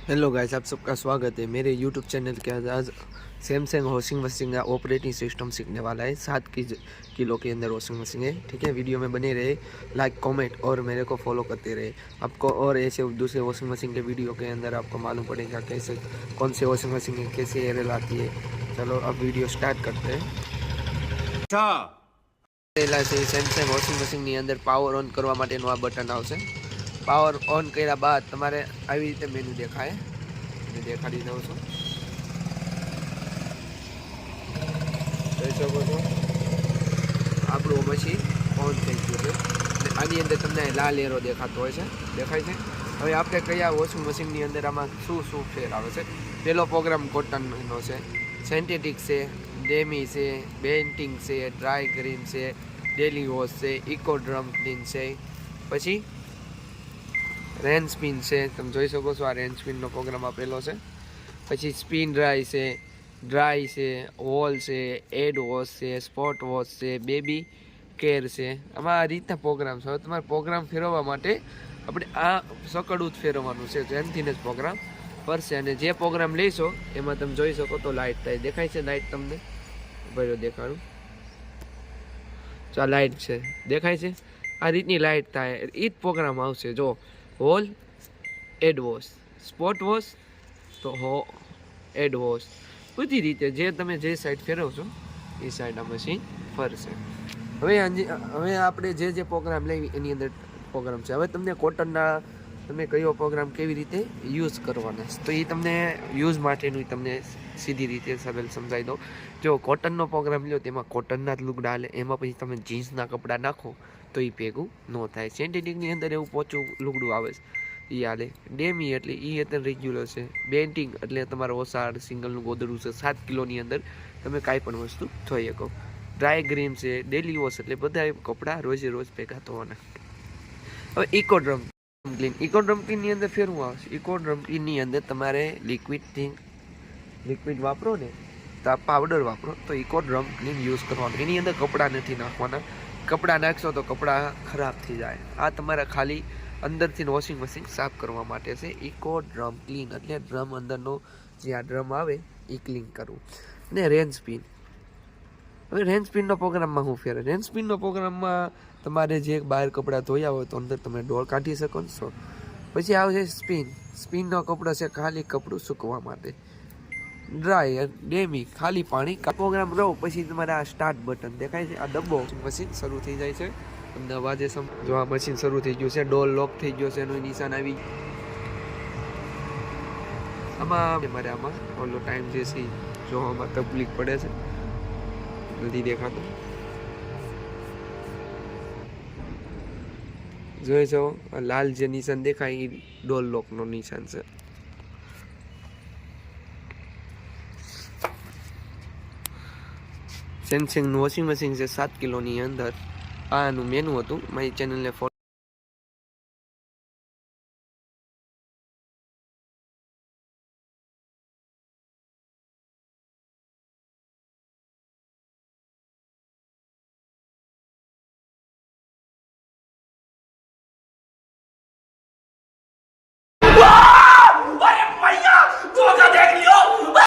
Hello guys, आप सबका स्वागत है मेरे यूट्यूब चैनल के। आज सैमसंग वॉशिंग मशीन का ऑपरेटिंग सिस्टम सीखने वाला है। 7 किलो के अंदर वॉशिंग मशीन है। ठीक है, वीडियो में बने रहे, लाइक कमेंट और मेरे को फॉलो करते रहे। आपको और ऐसे दूसरे वॉशिंग मशीन के वीडियो के अंदर आपको मालूम पड़ेगा कैसे कौन से वॉशिंग मशीन है, कैसे एरर आती है। चलो अब वीडियो स्टार्ट करते हैं। पहला से सैमसंग वॉशिंग मशीनની અંદર પાવર ઓન કરવા માટેનું આ બટન આવશે। પાવર ઓન કર્યા બાદ તમારે આવી રીતે મેનુ દેખાય। मैं देखाड़ी दઉં છું, જોઈ શકો છો આપણું મશીન ઓન થઈ ગયું છે। આની અંદર તમને લાલ એરો દેખાતો હોય છે, દેખાય છે। હવે આપણે કયા વોશિંગ મશીનની અંદર આમાં શું ફેર આવે છે। પહેલો પ્રોગ્રામ કોટનનો છે, સિન્થેટિક છે, ડેમી છે, બેન્ટિંગ છે, ડ્રાય ગ્રીમ છે, ડેલી વોશ છે, ઇકો ડ્રમ ક્લીન છે, પછી રેન સ્પિન છે। તમે જોઈ શકો છો આ રેન સ્પિનનો પ્રોગ્રામ આપેલો છે। પછી સ્પિન ડ્રાય છે, વોલ છે, એડ વોશ છે, સ્પોટ વોશ છે, બેબી કેર છે। આમાં આ રીતના પ્રોગ્રામ છે। હવે તમારે પ્રોગ્રામ ફેરવવા માટે આપણે આ સકડું જ ફેરવવાનું છે, જેમથી જ પ્રોગ્રામ ફરશે। અને જે પ્રોગ્રામ લઈશો એમાં તમે જોઈ શકો તો લાઇટ થાય, દેખાય છે લાઇટ તમને? બરાબર દેખાડું, આ લાઇટ છે, દેખાય છે? આ રીતની લાઇટ થાય, એ જ પ્રોગ્રામ આવશે। જો હોલ એડ વોશ, સ્પોટ વોશ તો એડ વોશ, બધી રીતે જે તમે જે સાઈડ ફેરવશો એ સાઈડ આ મશીન ફરશે। હવે આપણે જે પ્રોગ્રામ લેવી એની અંદર પ્રોગ્રામ છે। હવે તમને કોટનના તમે કયો પ્રોગ્રામ કેવી રીતે યુઝ કરવાના તો એ તમને યુઝ માટેનું તમને સીધી રીતે સરળ સમજાવી દો। જો કોટનનો પ્રોગ્રામ લ્યો તેમાં કોટનના જ લુગડા હાલે, એમાં પછી તમે જીન્સના કપડાં નાખો તો એ ભેગું ન થાય। સિન્થેટિકની અંદર એવું પોચું લુગડું આવે છે એ હાલે। ડેમી એટલે એ અત્યારે રેગ્યુલર છે। બેન્ટિંગ એટલે તમારે ઓસાડ સિંગલનું ગોદડું છે, 7 કિલોની અંદર તમે કાંઈ પણ વસ્તુ ધોઈ શકો। ડ્રાય ગ્રીમ છે, ડેલી વોશ એટલે બધા કપડાં રોજે રોજ ભેગા ધોવાના। હવે ઇકો ડ્રમ ક્લીનની અંદર ફેરવું આવશે। ઇકો ડ્રમ ક્લીનની અંદર તમારે લિક્વિડ વાપરો ને તો આ પાવડર વાપરો તો ઇકો ડ્રમ ક્લીન યુઝ કરવાનું। એની અંદર કપડાં નથી નાખવાના, કપડાં નાખશો તો કપડાં ખરાબ થઈ જાય। આ તમારે ખાલી અંદરથી વોશિંગ મશીન સાફ કરવા માટે છે। ઇકો ડ્રમ ક્લીન એટલે ડ્રમ અંદરનો જે આ ડ્રમ આવે એ ક્લીન કરવું। અને રેન સ્પિન, હવે રેન સ્પિનનો પ્રોગ્રામમાં શું ફેર? રેન સ્પિનનો પ્રોગ્રામમાં તમારે જે બહાર કપડાં ધોયા હોય તો અંદર તમે ડોળ કાઢી શકો છો। પછી આવશે સ્પિનનો કપડો છે ખાલી કપડું સૂકવવા માટે। ડ્રાય ડેમી ખાલી પાણી પ્રોગ્રામ રહો। પછી તમારે આ સ્ટાર્ટ બટન દેખાય છે, આ ડબ્બો મશીન શરૂ થઈ જાય છે। તમને અવાજે જો આ મશીન શરૂ થઈ ગયું છે, ડોલ લોક થઈ ગયો છે, એનું નિશાન આવી આમાં ઓલો ટાઈમ જે છે જોવામાં તકલીફ પડે છે, નથી દેખાતો, જોઈ છો લાલ જે નિશાન દેખાય એ ડોલ લોકનો નિશાન છે। સેમસંગનું વોશિંગ મશીન છે 7 કિલોની અંદર। આનું મેનુ હતું, મારી ચેનલને ફોલો